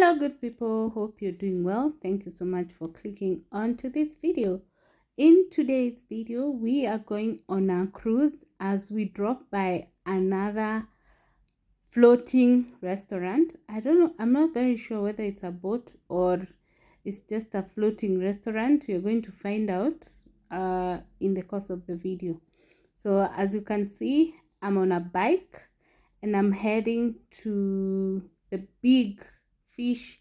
Hello good people, hope you're doing well. Thank you so much for clicking onto this video. In today's video we are going on a cruise as we drop by another floating restaurant. I don't know, I'm not very sure whether it's a boat or it's just a floating restaurant. You're going to find out in the course of the video. So as you can see, I'm on a bike and I'm heading to the big fish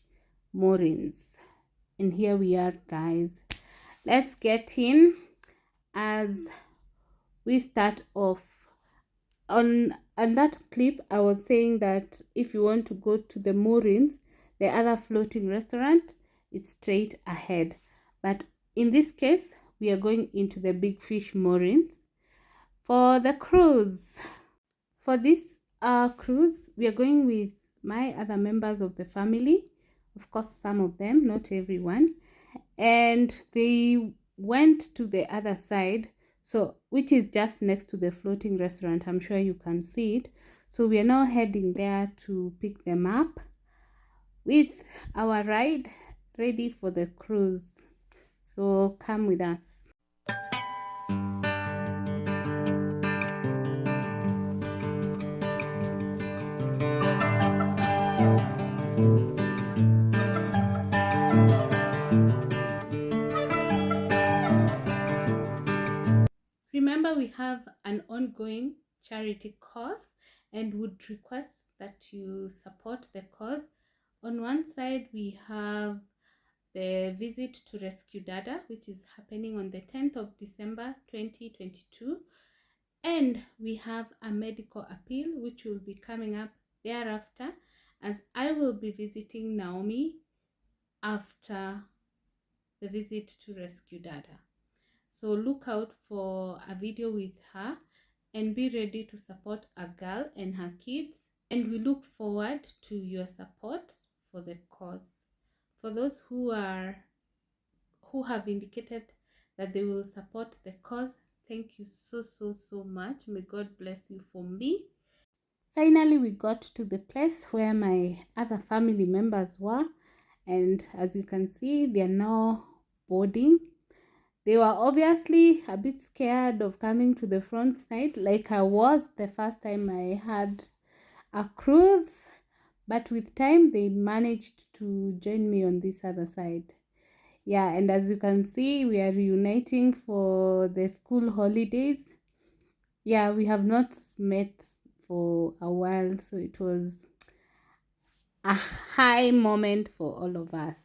moorings, and here we are, guys. Let's get in as we start off. On that clip I was saying that if you want to go to the moorings, the other floating restaurant, it's straight ahead, but in this case we are going into the big fish moorings for the cruise. For this cruise we are going with my other members of the family, of course some of them, not everyone, and they went to the other side, so which is just next to the floating restaurant. I'm sure you can see it. So we are now heading there to pick them up with our ride ready for the cruise. So come with us. Remember, we have an ongoing charity cause and would request that you support the cause. On one side, we have the visit to Rescue Dada, which is happening on the 10th of December 2022. And we have a medical appeal, which will be coming up thereafter, as I will be visiting Naomi after the visit to Rescue Dada. So look out for a video with her and be ready to support a girl and her kids. And we look forward to your support for the cause. For those who have indicated that they will support the cause, thank you so much. May God bless you for me. Finally, we got to the place where my other family members were, and as you can see, they are now boarding. They were obviously a bit scared of coming to the front side, like I was the first time I had a cruise, but with time they managed to join me on this other side. Yeah, and as you can see, we are reuniting for the school holidays. Yeah, we have not met for a while, so it was a high moment for all of us.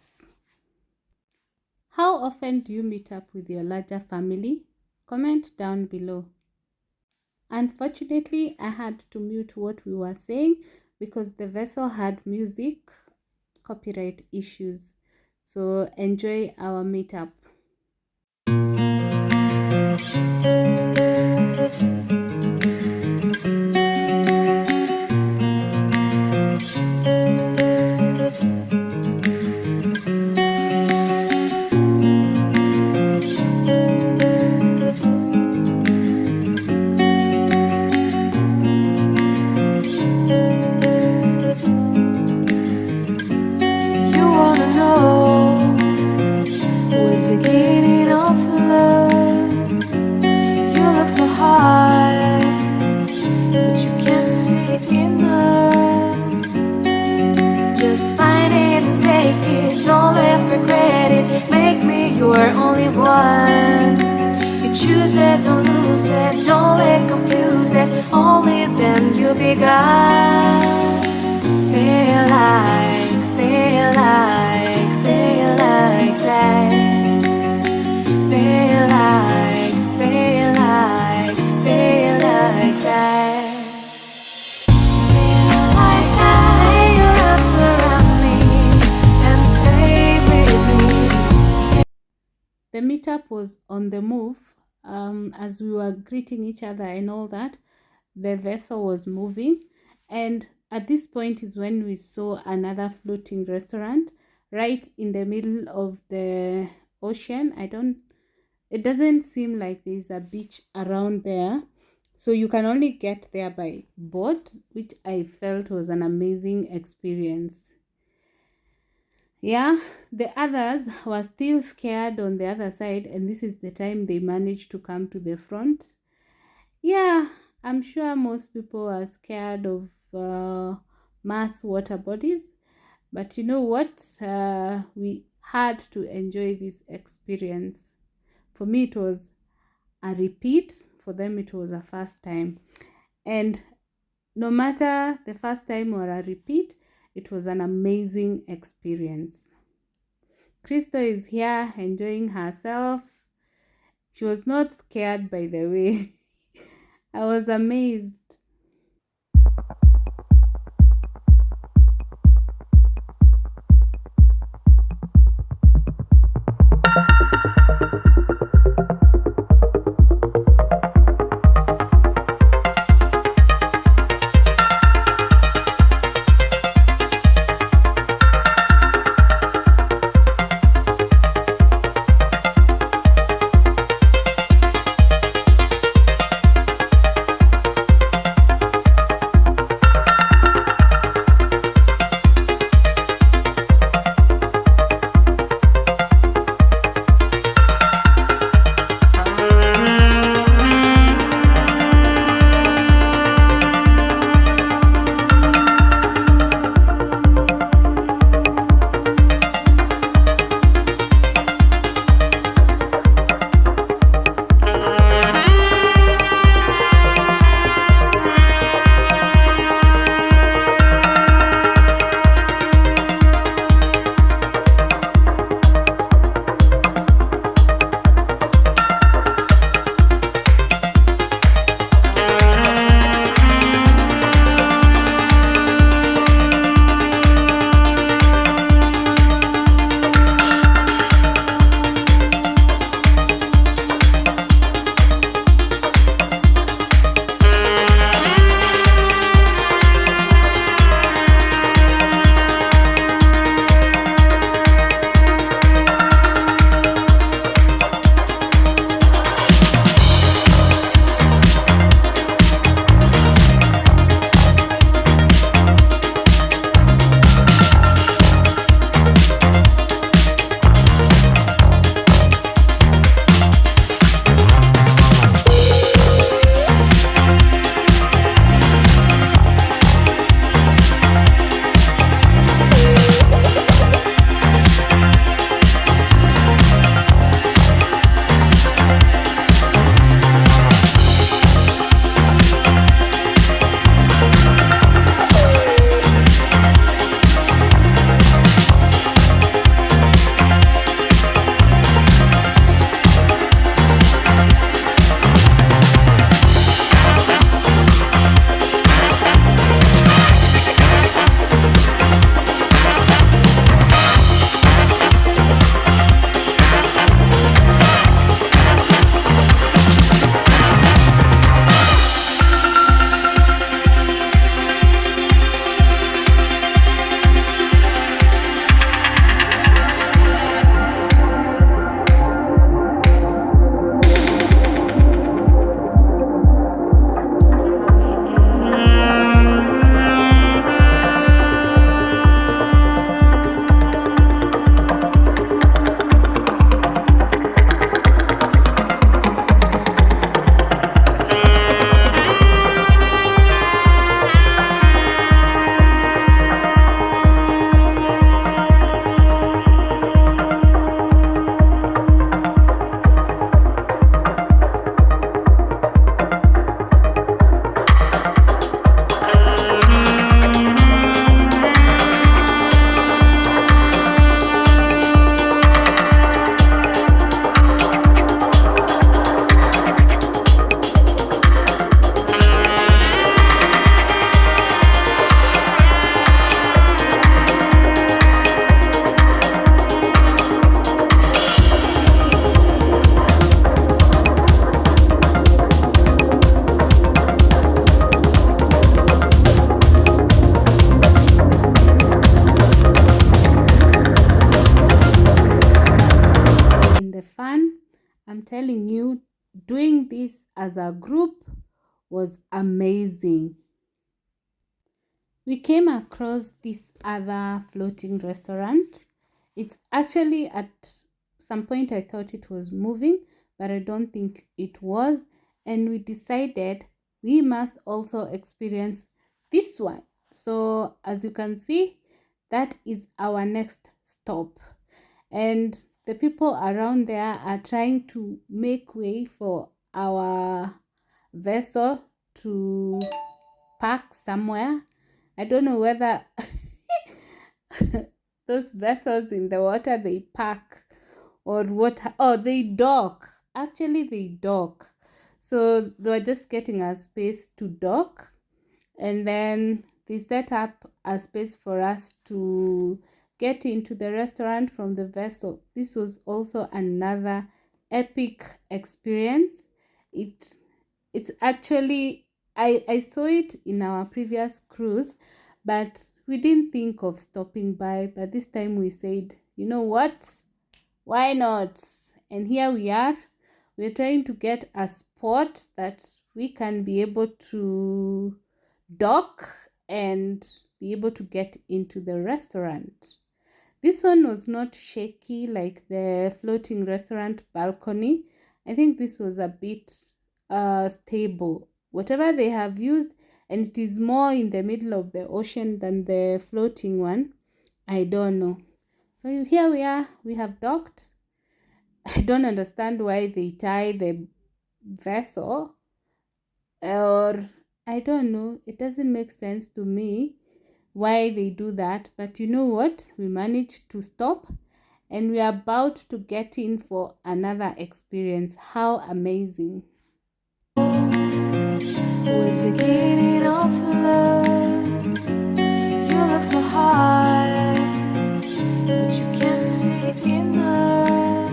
How often do you meet up with your larger family? Comment down below. Unfortunately, I had to mute what we were saying because the vessel had music copyright issues. So enjoy our meetup. You're only one. You choose it, don't lose it, don't let confuse it. Only then you begun. Feel like that. Feel like that. Lay your arms around me and stay with me. The meetup was on the move. As we were greeting each other and all that, the vessel was moving, and at this point is when we saw another floating restaurant right in the middle of the ocean. It doesn't seem like there's a beach around there, so you can only get there by boat, which I felt was an amazing experience. Yeah, the others were still scared on the other side, and this is the time they managed to come to the front. Yeah, I'm sure most people are scared of mass water bodies, but you know what? We had to enjoy this experience. For me, it was a repeat. For them, it was a first time. And no matter the first time or a repeat, it was an amazing experience. Krista is here enjoying herself. She was not scared, by the way. I was amazed. I'm telling you, doing this as a group was amazing. We came across this other floating restaurant, It's actually at some point I thought it was moving, but I don't think it was. And we decided we must also experience this one. So as you can see, that is our next stop. And the people around there are trying to make way for our vessel to park somewhere. I don't know whether those vessels in the water they park or what. Oh, they dock. Actually, they dock. So they were just getting a space to dock, and then they set up a space for us to get into the restaurant from the vessel. This was also another epic experience. It's actually, I saw it in our previous cruise, but we didn't think of stopping by. But this time we said, you know what, why not? And here we are. We're trying to get a spot that we can be able to dock and be able to get into the restaurant. This one was not shaky like the floating restaurant balcony. I think this was a bit stable. Whatever they have used, and it is more in the middle of the ocean than the floating one. I don't know. So here we are. We have docked. I don't understand why they tie the vessel, or I don't know. It doesn't make sense to me why they do that. But you know what? We managed to stop and we are about to get in for another experience. How amazing! Was beginning of love. You look so hard, but you can't see enough.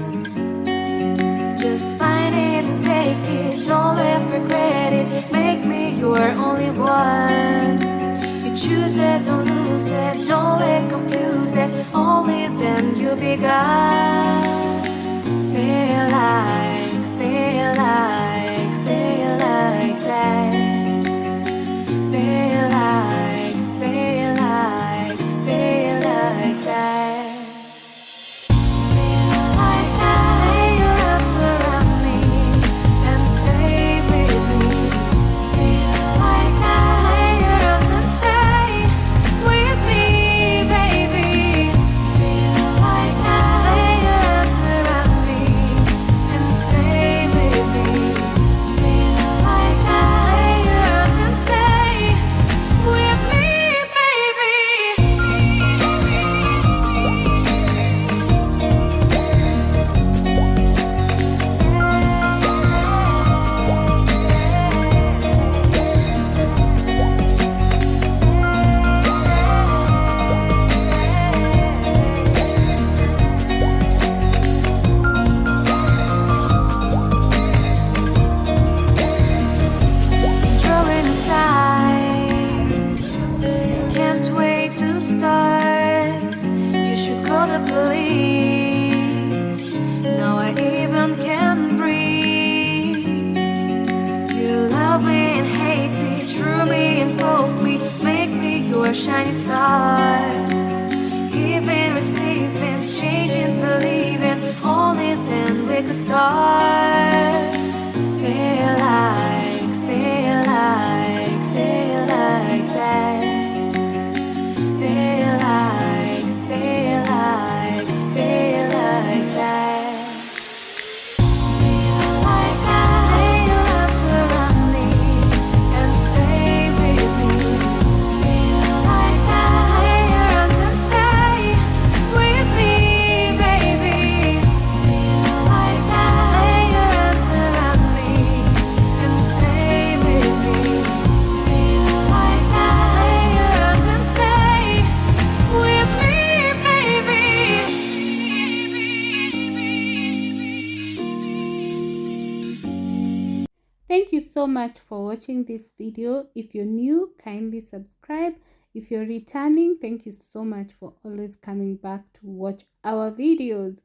Just find it and take it, don't let regret it. Make me your only one. You choose it, don't lose it, don't let confuse it. Only then you'll be God. Feel like, feel like, feel like that. Feel like, feel like, feel like that. Feel like that. Lay your arms around me and stay with me. Feel like that. Lay your arms and stay with me, baby. Feel like that. Lay your arms around me and stay with me. Feel like that. Lay your arms and stay with me, baby. Throwing aside, can't wait to start. You should call the police. Now I even can breathe. You love me and hate me, true me and false me, make me your shining star. Giving, receiving, changing, believing, only then we could start. Feel like, feel like, feel like that. Feel like, feel like, feel like that. Feel like that. Lay your arms around me and stay with me. Feel like that. Lay your arms and stay with me, baby. Feel like that. Lay your arms around me and stay with me. Feel like that. Lay your arms and stay with me, baby. Thank you so much for watching this video. If you're new, kindly subscribe. If you're returning, thank you so much for always coming back to watch our videos.